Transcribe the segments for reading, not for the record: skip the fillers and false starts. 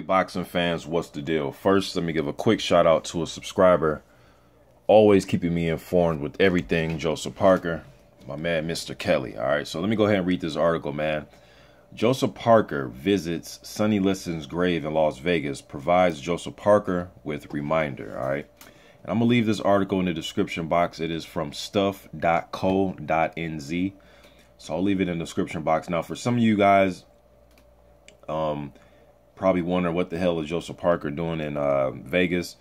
boxing fans, what's the deal? First, let me give a quick shout out to a subscriber, always keeping me informed with everything Joseph Parker, my man Mr. Kelly. All right, so let me go ahead and read this article, man. Joseph Parker visits Sonny Liston's grave in Las Vegas, provides Joseph Parker with reminder. All right, and I'm gonna leave this article in the description box. It is from stuff.co.nz, so I'll leave it in the description box. Now, for some of you guys, probably wondering what the hell is Joseph Parker doing in Vegas.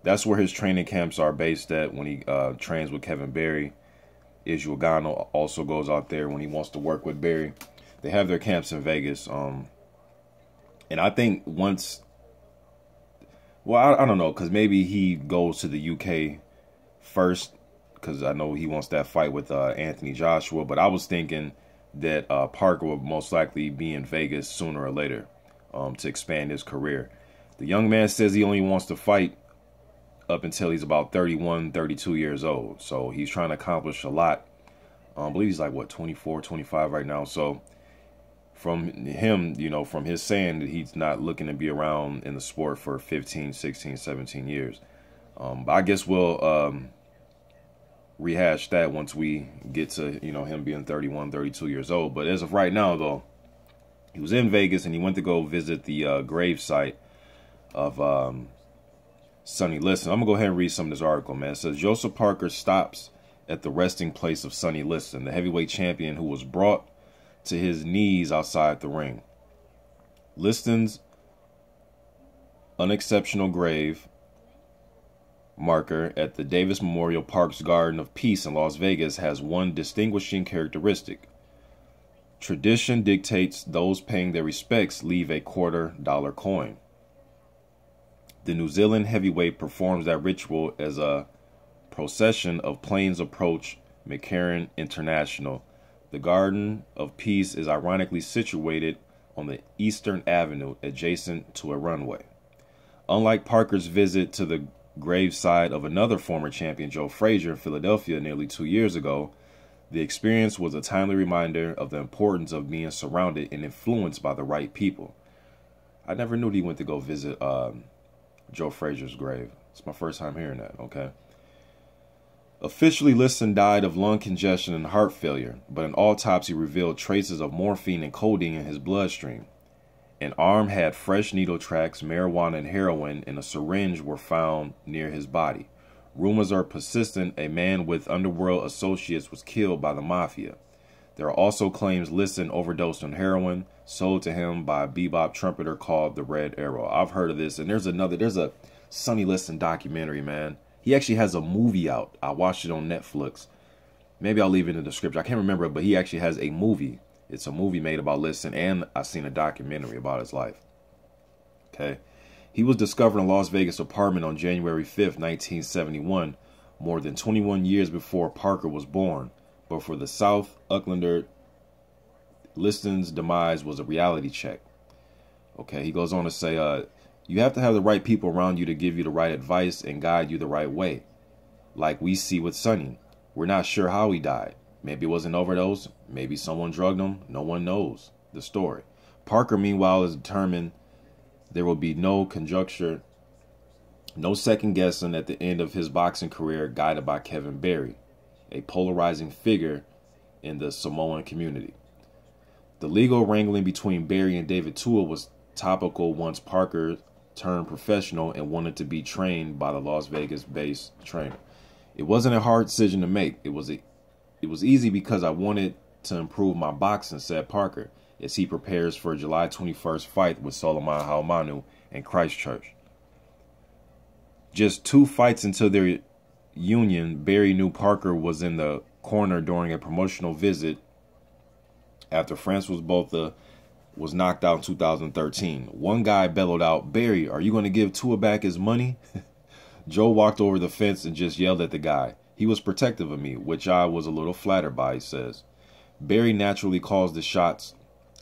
That's where his training camps are based at when he trains with Kevin Berry. Israel Gano also goes out there when he wants to work with Berry. They have their camps in Vegas. And I think once, well, I don't know, because maybe he goes to the UK first, because I know he wants that fight with Anthony Joshua. But I was thinking that Parker will most likely be in Vegas sooner or later to expand his career. The young man says he only wants to fight up until he's about 31, 32 years old. So he's trying to accomplish a lot. I believe he's like, what, 24, 25 right now. So from him, you know, from his saying that he's not looking to be around in the sport for 15, 16, 17 years. But I guess we'll rehash that once we get to, you know, him being 31, 32 years old. But as of right now, though, he was in Vegas and he went to go visit the grave site of Sonny Liston. I'm going to go ahead and read some of this article, man. It says, Joseph Parker stops at the resting place of Sonny Liston, the heavyweight champion who was brought to his knees outside the ring. Liston's unexceptional grave marker at the Davis Memorial Park's Garden of Peace in Las Vegas has one distinguishing characteristic. Tradition dictates those paying their respects leave a $quarter coin. The New Zealand heavyweight performs that ritual as a procession of planes approach McCarran International. The Garden of Peace is ironically situated on the Eastern Avenue adjacent to a runway. Unlike Parker's visit to the graveside of another former champion, Joe Frazier, in Philadelphia nearly 2 years ago, the experience was a timely reminder of the importance of being surrounded and influenced by the right people. I never knew that he went to go visit Joe Frazier's grave. It's my first time hearing that, okay? Officially, Liston died of lung congestion and heart failure, but an autopsy revealed traces of morphine and codeine in his bloodstream. An arm had fresh needle tracks, marijuana and heroin, and a syringe were found near his body. Rumors are persistent a man with underworld associates was killed by the mafia. There are also claims Liston overdosed on heroin sold to him by a bebop trumpeter called the Red Arrow. I've heard of this, and there's a Sonny Liston documentary, man. He actually has a movie out. I watched it on Netflix. Maybe I'll leave it in the description. I can't remember it, but he actually has a movie. It's a movie made about Liston, and I've seen a documentary about his life. Okay. He was discovered in a Las Vegas apartment on January 5th, 1971, more than 21 years before Parker was born. But for the South Aucklander, Liston's demise was a reality check. Okay, he goes on to say, you have to have the right people around you to give you the right advice and guide you the right way. Like we see with Sonny. We're not sure how he died. Maybe it was an overdose. Maybe someone drugged him. No one knows the story. Parker, meanwhile, is determined there will be no conjecture, no second guessing at the end of his boxing career, guided by Kevin Berry, a polarizing figure in the Samoan community. The legal wrangling between Berry and David Tua was topical once Parker turned professional and wanted to be trained by the Las Vegas-based trainer. It wasn't a hard decision to make. It was easy because I wanted to improve my boxing, said Parker, as he prepares for a July 21st fight with Solomon Haumanu in Christchurch. Just 2 fights into their union, Berry knew Parker was in the corner during a promotional visit after Francois Botha was knocked out in 2013. One guy bellowed out, "Berry, are you going to give Tua back his money?" Joe walked over the fence and just yelled at the guy. He was protective of me, which I was a little flattered by, he says. Berry naturally calls the shots,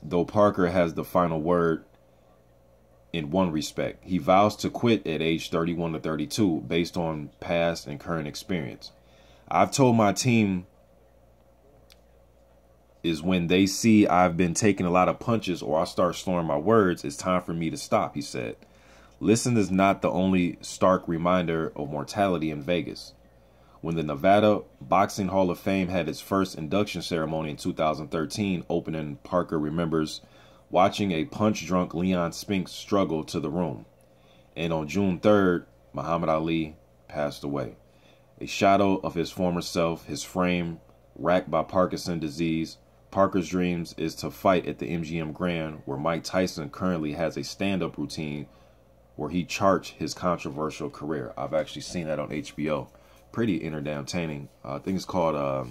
though Parker has the final word in one respect. He vows to quit at age 31 to 32 based on past and current experience. I've told my team is when they see I've been taking a lot of punches or I start slurring my words, it's time for me to stop, he said. Liston is not the only stark reminder of mortality in Vegas. When the Nevada Boxing Hall of Fame had its first induction ceremony in 2013, opening, Parker remembers watching a punch-drunk Leon Spinks struggle to the room. And on June 3rd, Muhammad Ali passed away. A shadow of his former self, his frame racked by Parkinson's disease. Parker's dreams is to fight at the MGM Grand, where Mike Tyson currently has a stand-up routine where he charts his controversial career. I've actually seen that on HBO. Pretty entertaining. I think it's called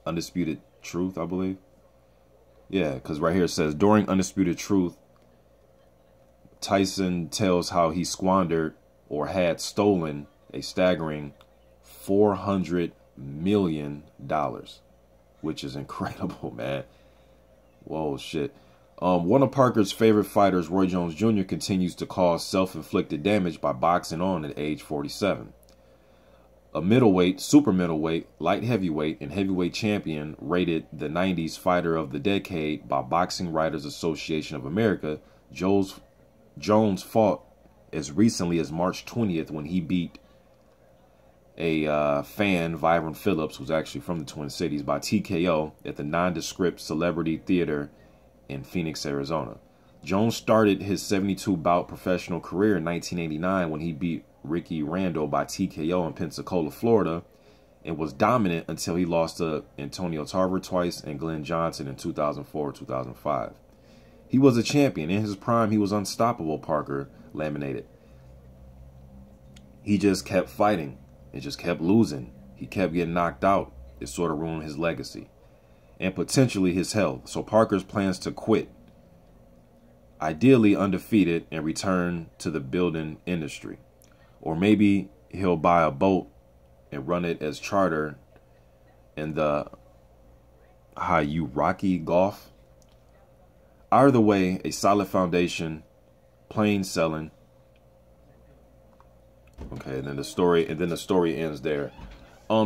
Undisputed Truth, I believe. Yeah, because right here it says, during Undisputed Truth, Tyson tells how he squandered or had stolen a staggering $400 million, which is incredible, man. Whoa, shit. One of Parker's favorite fighters, Roy Jones Jr., continues to cause self-inflicted damage by boxing on at age 47. A middleweight, super middleweight, light heavyweight, and heavyweight champion, rated the 90s Fighter of the Decade by Boxing Writers Association of America, Jones fought as recently as March 20th when he beat a fan, Vyron Phillips, who's actually from the Twin Cities, by TKO at the Nondescript Celebrity Theater in Phoenix, Arizona. Jones started his 72-bout professional career in 1989 when he beat Ricky Randall by TKO in Pensacola, Florida, and was dominant until he lost to Antonio Tarver twice and Glenn Johnson in 2004-2005. He was a champion. In his prime, he was unstoppable, Parker laminated. He just kept fighting and just kept losing. He kept getting knocked out. It sort of ruined his legacy and potentially his health. So Parker's plans to quit, ideally undefeated, and return to the building industry. Or maybe he'll buy a boat and run it as charter in the Hauraki Gulf. Either way, a solid foundation, plain selling. Okay, and then the story ends there.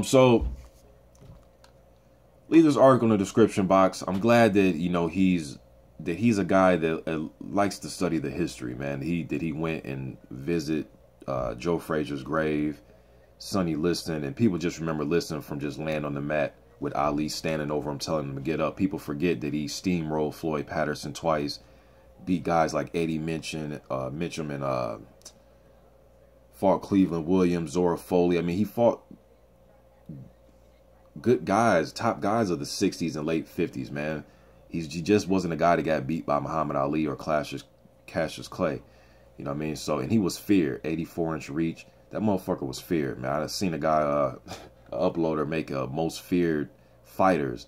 So leave this article in the description box. I'm glad that he's a guy that likes to study the history, man. He went and visit Joe Frazier's grave, Sonny Liston, and people just remember Liston from just laying on the mat with Ali standing over him, telling him to get up. People forget that he steamrolled Floyd Patterson twice, beat guys like Eddie Mitchum and fought Cleveland Williams, Zora Foley. I mean, he fought good guys, top guys of the 60s and late 50s, man. He just wasn't a guy that got beat by Muhammad Ali or Cassius Clay. You know what I mean? So, and he was feared. 84-inch reach. That motherfucker was feared, man. I've seen a guy, a uploader, make a most feared fighters.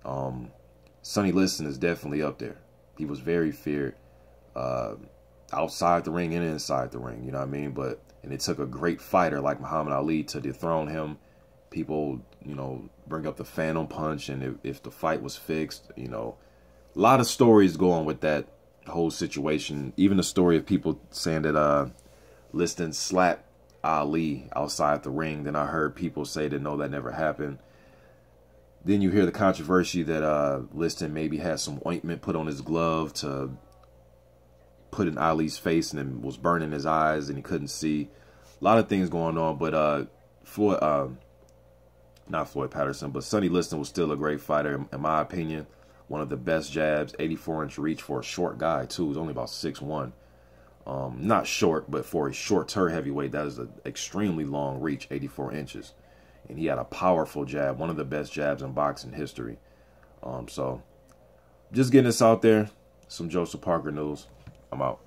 Sonny Liston is definitely up there. He was very feared outside the ring and inside the ring. You know what I mean? And it took a great fighter like Muhammad Ali to dethrone him. People, bring up the Phantom Punch, and if the fight was fixed, a lot of stories go on with that whole situation. Even the story of people saying that Liston slapped Ali outside the ring. Then I heard people say that no, that never happened. Then you hear the controversy that Liston maybe had some ointment put on his glove to put in Ali's face, and then was burning his eyes and he couldn't see. A lot of things going on, but not Floyd Patterson, but Sonny Liston was still a great fighter, in my opinion. One of the best jabs, 84-inch reach for a short guy, too. He was only about 6'1". Not short, but for a shorter heavyweight, that is an extremely long reach, 84 inches. And he had a powerful jab, one of the best jabs in boxing history. So, just getting this out there. Some Joseph Parker news. I'm out.